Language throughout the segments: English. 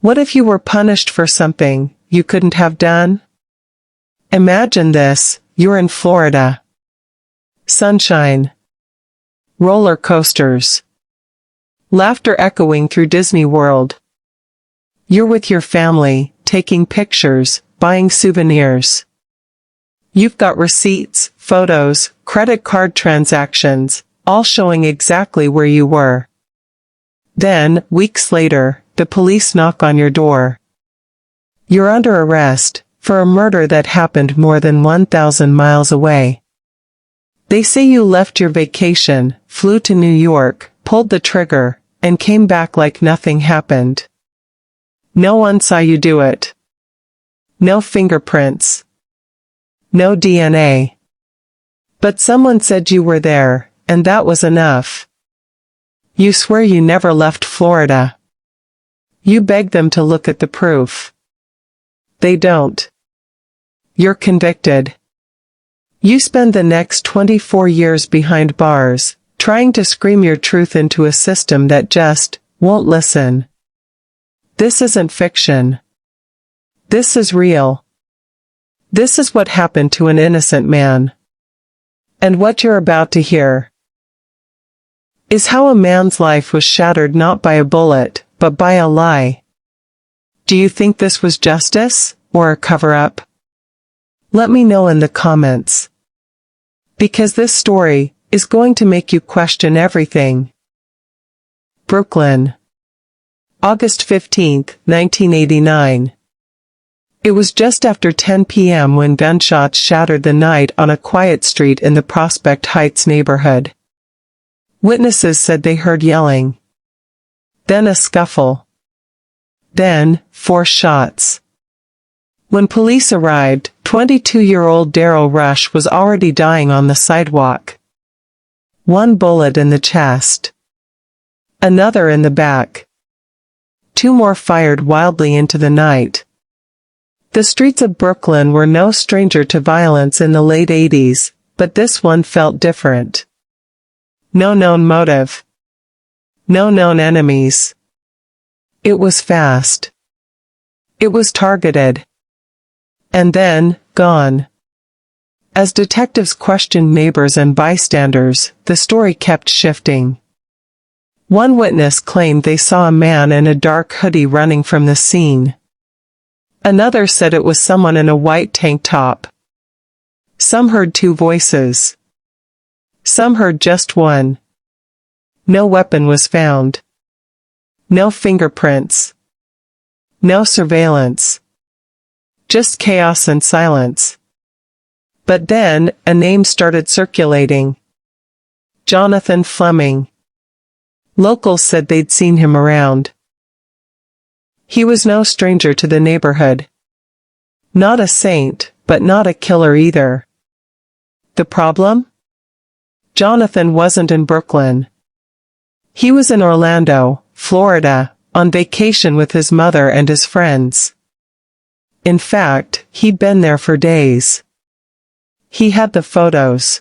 What if you were punished for something you couldn't have done? Imagine this, you're in Florida. Sunshine. Roller coasters. Laughter echoing through Disney World. You're with your family, taking pictures, buying souvenirs. You've got receipts, photos, credit card transactions, all showing exactly where you were. Then, weeks later, the police knock on your door. You're under arrest for a murder that happened more than 1,000 miles away. They say you left your vacation, flew to New York, pulled the trigger, and came back like nothing happened. No one saw you do it. No fingerprints. No DNA. But someone said you were there, and that was enough. You swear you never left Florida. You beg them to look at the proof. They don't. You're convicted. You spend the next 24 years behind bars, trying to scream your truth into a system that just won't listen. This isn't fiction. This is real. This is what happened to an innocent man. And what you're about to hear is how a man's life was shattered not by a bullet, but by a lie. Do you think this was justice, or a cover-up? Let me know in the comments. Because this story is going to make you question everything. Brooklyn. August 15, 1989. It was just after 10 p.m. when gunshots shattered the night on a quiet street in the Prospect Heights neighborhood. Witnesses said they heard yelling. Then a scuffle. Then, 4 shots. When police arrived, 22-year-old Darrell Rush was already dying on the sidewalk. 1 bullet in the chest. Another in the back. 2 more fired wildly into the night. The streets of Brooklyn were no stranger to violence in the late 80s, but this one felt different. No known motive. No known enemies. It was fast. It was targeted. And then, gone. As detectives questioned neighbors and bystanders, the story kept shifting. One witness claimed they saw a man in a dark hoodie running from the scene. Another said it was someone in a white tank top. Some heard 2 voices. Some heard just one. No weapon was found. No fingerprints. No surveillance. Just chaos and silence. But then, a name started circulating. Jonathan Fleming. Locals said they'd seen him around. He was no stranger to the neighborhood. Not a saint, but not a killer either. The problem? Jonathan wasn't in Brooklyn. He was in Orlando, Florida, on vacation with his mother and his friends. In fact, he'd been there for days. He had the photos.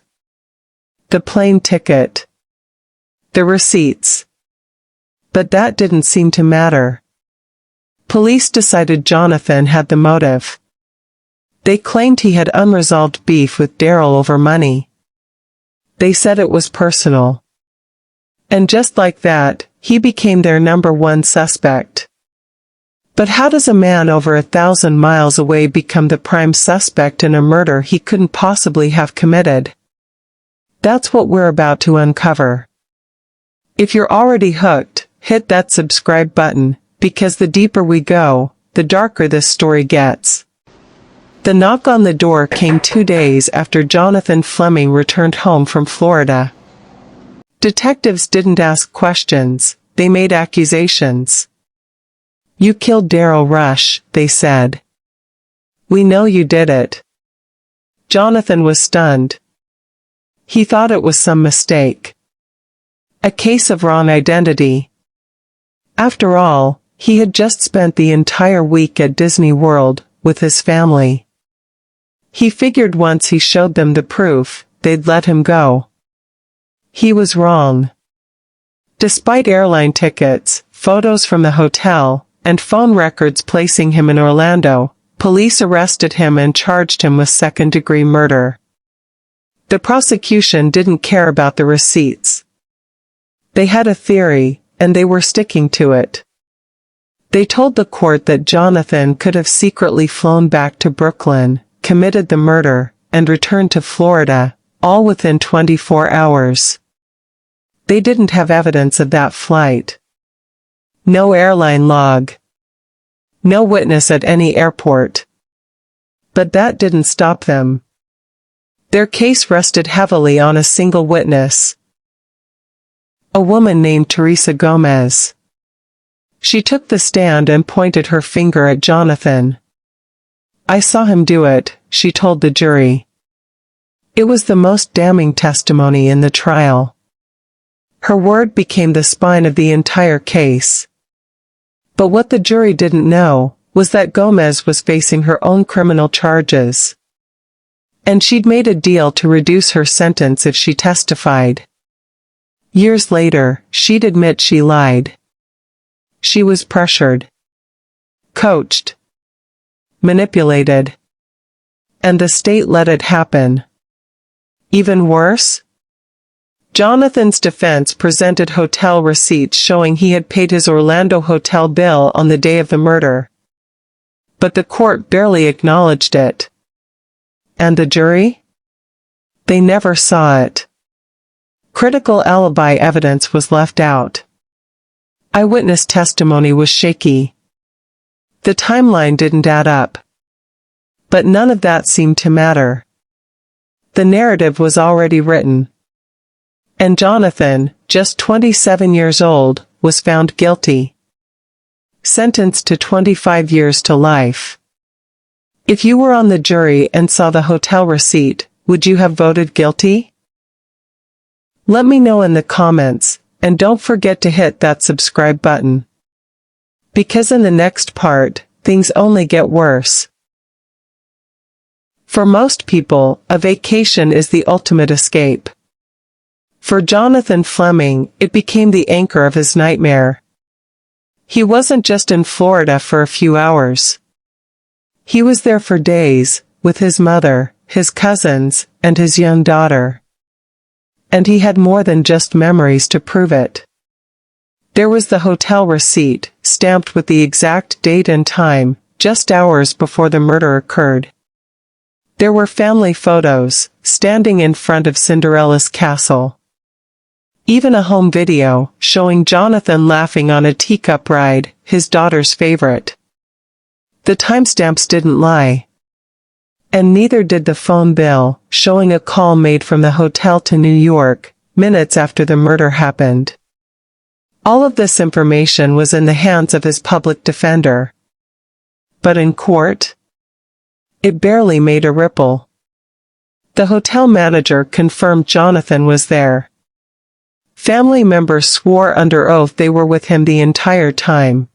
The plane ticket. The receipts. But that didn't seem to matter. Police decided Jonathan had the motive. They claimed he had unresolved beef with Darrell over money. They said it was personal. And just like that, he became their #1 suspect. But how does a man over 1,000 miles away become the prime suspect in a murder he couldn't possibly have committed? That's what we're about to uncover. If you're already hooked, hit that subscribe button, because the deeper we go, the darker this story gets. The knock on the door came 2 days after Jonathan Fleming returned home from Florida. Detectives didn't ask questions, they made accusations. You killed Darrell Rush, they said. We know you did it. Jonathan was stunned. He thought it was some mistake. A case of wrong identity. After all, he had just spent the entire week at Disney World with his family. He figured once he showed them the proof, they'd let him go. He was wrong. Despite airline tickets, photos from the hotel, and phone records placing him in Orlando, police arrested him and charged him with second-degree murder. The prosecution didn't care about the receipts. They had a theory, and they were sticking to it. They told the court that Jonathan could have secretly flown back to Brooklyn, committed the murder, and returned to Florida, all within 24 hours. They didn't have evidence of that flight. No airline log. No witness at any airport. But that didn't stop them. Their case rested heavily on a single witness. A woman named Teresa Gomez. She took the stand and pointed her finger at Jonathan. "I saw him do it," she told the jury. It was the most damning testimony in the trial. Her word became the spine of the entire case. But what the jury didn't know was that Gomez was facing her own criminal charges. And she'd made a deal to reduce her sentence if she testified. Years later, she'd admit she lied. She was pressured, coached, manipulated. And the state let it happen. Even worse? Jonathan's defense presented hotel receipts showing he had paid his Orlando hotel bill on the day of the murder. But the court barely acknowledged it. And the jury? They never saw it. Critical alibi evidence was left out. Eyewitness testimony was shaky. The timeline didn't add up. But none of that seemed to matter. The narrative was already written. And Jonathan, just 27 years old, was found guilty. Sentenced to 25 years to life. If you were on the jury and saw the hotel receipt, would you have voted guilty? Let me know in the comments, and don't forget to hit that subscribe button. Because in the next part, things only get worse. For most people, a vacation is the ultimate escape. For Jonathan Fleming, it became the anchor of his nightmare. He wasn't just in Florida for a few hours. He was there for days, with his mother, his cousins, and his young daughter. And he had more than just memories to prove it. There was the hotel receipt, stamped with the exact date and time, just hours before the murder occurred. There were family photos, standing in front of Cinderella's castle. Even a home video, showing Jonathan laughing on a teacup ride, his daughter's favorite. The timestamps didn't lie. And neither did the phone bill, showing a call made from the hotel to New York, minutes after the murder happened. All of this information was in the hands of his public defender. But in court? It barely made a ripple. The hotel manager confirmed Jonathan was there. Family members swore under oath they were with him the entire time.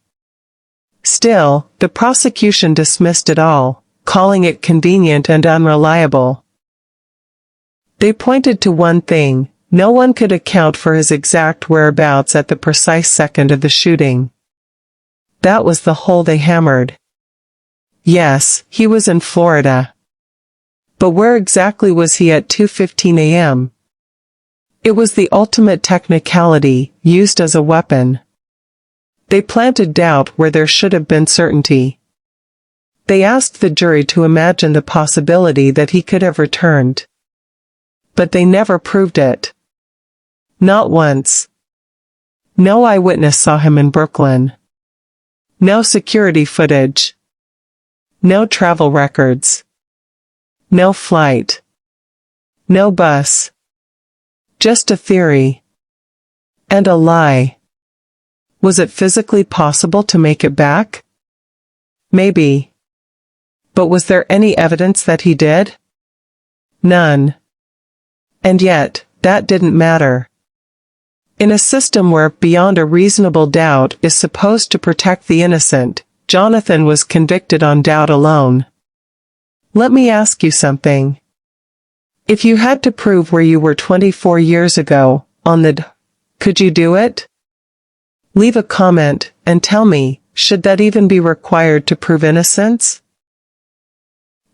Still, the prosecution dismissed it all, calling it convenient and unreliable. They pointed to one thing: no one could account for his exact whereabouts at the precise second of the shooting. That was the hole they hammered. Yes, he was in Florida. But where exactly was he at 2:15 a.m.? It was the ultimate technicality, used as a weapon. They planted doubt where there should have been certainty. They asked the jury to imagine the possibility that he could have returned. But they never proved it. Not once. No eyewitness saw him in Brooklyn. No security footage. No travel records. No flight. No bus. Just a theory. And a lie. Was it physically possible to make it back? Maybe. But was there any evidence that he did? None. And yet, that didn't matter. In a system where beyond a reasonable doubt is supposed to protect the innocent, Jonathan was convicted on doubt alone. Let me ask you something. If you had to prove where you were 24 years ago, on the could you do it? Leave a comment, and tell me, should that even be required to prove innocence?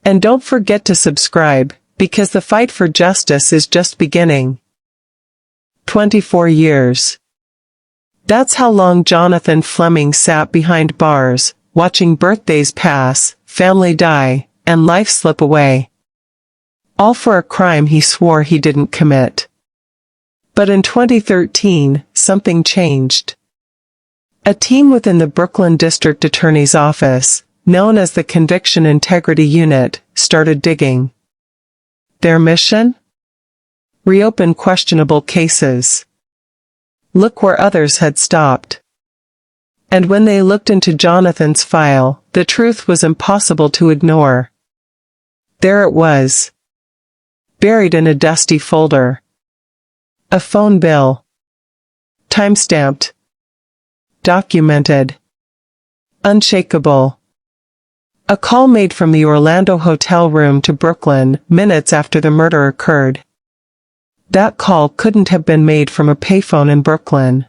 And don't forget to subscribe, because the fight for justice is just beginning. 24 years. That's how long Jonathan Fleming sat behind bars, watching birthdays pass, family die, and life slip away. All for a crime he swore he didn't commit. But in 2013, something changed. A team within the Brooklyn District Attorney's Office, known as the Conviction Integrity Unit, started digging. Their mission? Reopen questionable cases. Look where others had stopped. And when they looked into Jonathan's file, the truth was impossible to ignore. There it was. Buried in a dusty folder. A phone bill. Timestamped. Documented. Unshakable. A call made from the Orlando hotel room to Brooklyn minutes after the murder occurred. That call couldn't have been made from a payphone in Brooklyn.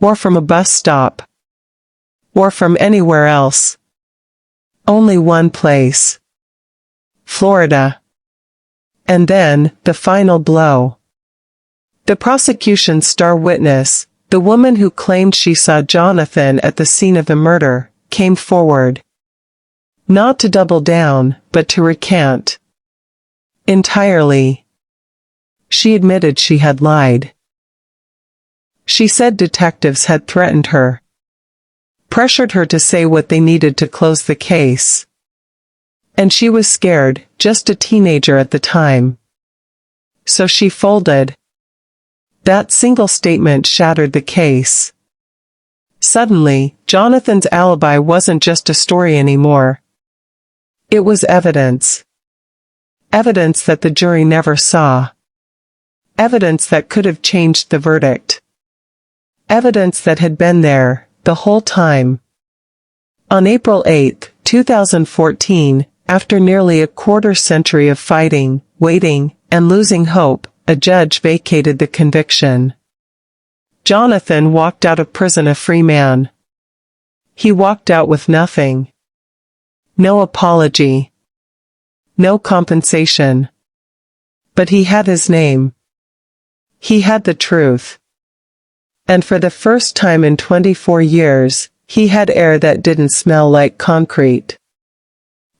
Or from a bus stop. Or from anywhere else. Only one place. Florida. And then, the final blow. The prosecution's star witness, the woman who claimed she saw Jonathan at the scene of the murder, came forward. Not to double down, but to recant. Entirely. She admitted she had lied. She said detectives had threatened her. Pressured her to say what they needed to close the case. And she was scared, just a teenager at the time. So she folded. That single statement shattered the case. Suddenly, Jonathan's alibi wasn't just a story anymore. It was evidence. Evidence that the jury never saw. Evidence that could have changed the verdict. Evidence that had been there, the whole time. On April 8, 2014, after nearly a quarter-century of fighting, waiting, and losing hope, a judge vacated the conviction. Jonathan walked out of prison a free man. He walked out with nothing. No apology. No compensation. But he had his name. He had the truth. And for the first time in 24 years, he had air that didn't smell like concrete.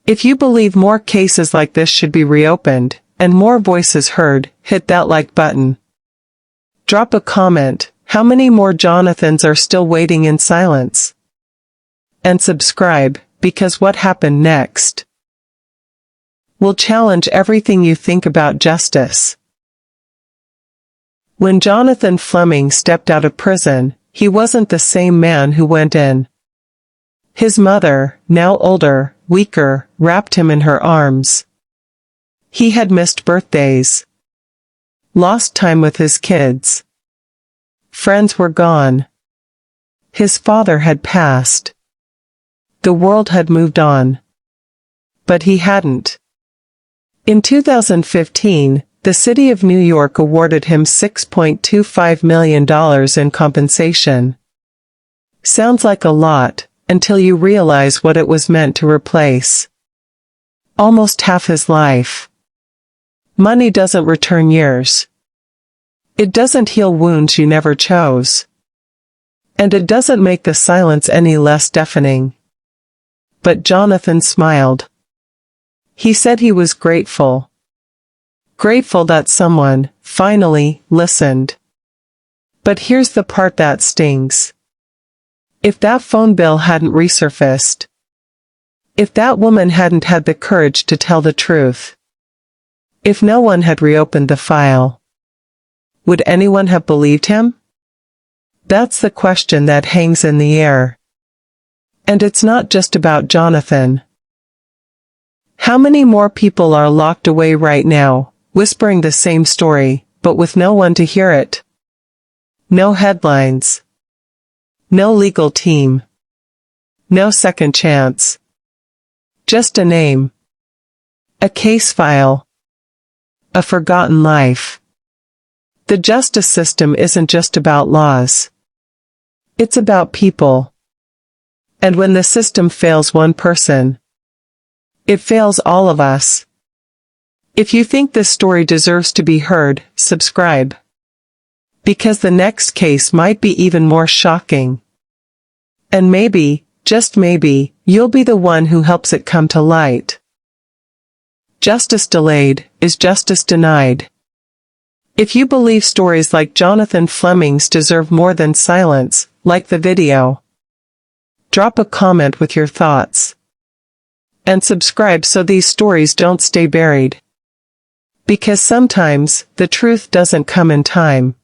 If you believe more cases like this should be reopened, and more voices heard, hit that like button. Drop a comment, how many more Jonathans are still waiting in silence? And subscribe, because what happened next will challenge everything you think about justice. When Jonathan Fleming stepped out of prison, he wasn't the same man who went in. His mother, now older, weaker, wrapped him in her arms. He had missed birthdays. Lost time with his kids. Friends were gone. His father had passed. The world had moved on. But he hadn't. In 2015, the city of New York awarded him $6.25 million in compensation. Sounds like a lot, until you realize what it was meant to replace. Almost half his life. Money doesn't return years. It doesn't heal wounds you never chose. And it doesn't make the silence any less deafening. But Jonathan smiled. He said he was grateful. Grateful that someone, finally, listened. But here's the part that stings. If that phone bill hadn't resurfaced. If that woman hadn't had the courage to tell the truth. If no one had reopened the file. Would anyone have believed him? That's the question that hangs in the air. And it's not just about Jonathan. How many more people are locked away right now, whispering the same story, but with no one to hear it? No headlines. No legal team. No second chance. Just a name. A case file. A forgotten life. The justice system isn't just about laws. It's about people. And when the system fails one person, it fails all of us. If you think this story deserves to be heard, subscribe. Because the next case might be even more shocking. And maybe, just maybe, you'll be the one who helps it come to light. Justice delayed is justice denied. If you believe stories like Jonathan Fleming's deserve more than silence, like the video. Drop a comment with your thoughts. And subscribe so these stories don't stay buried. Because sometimes, the truth doesn't come in time.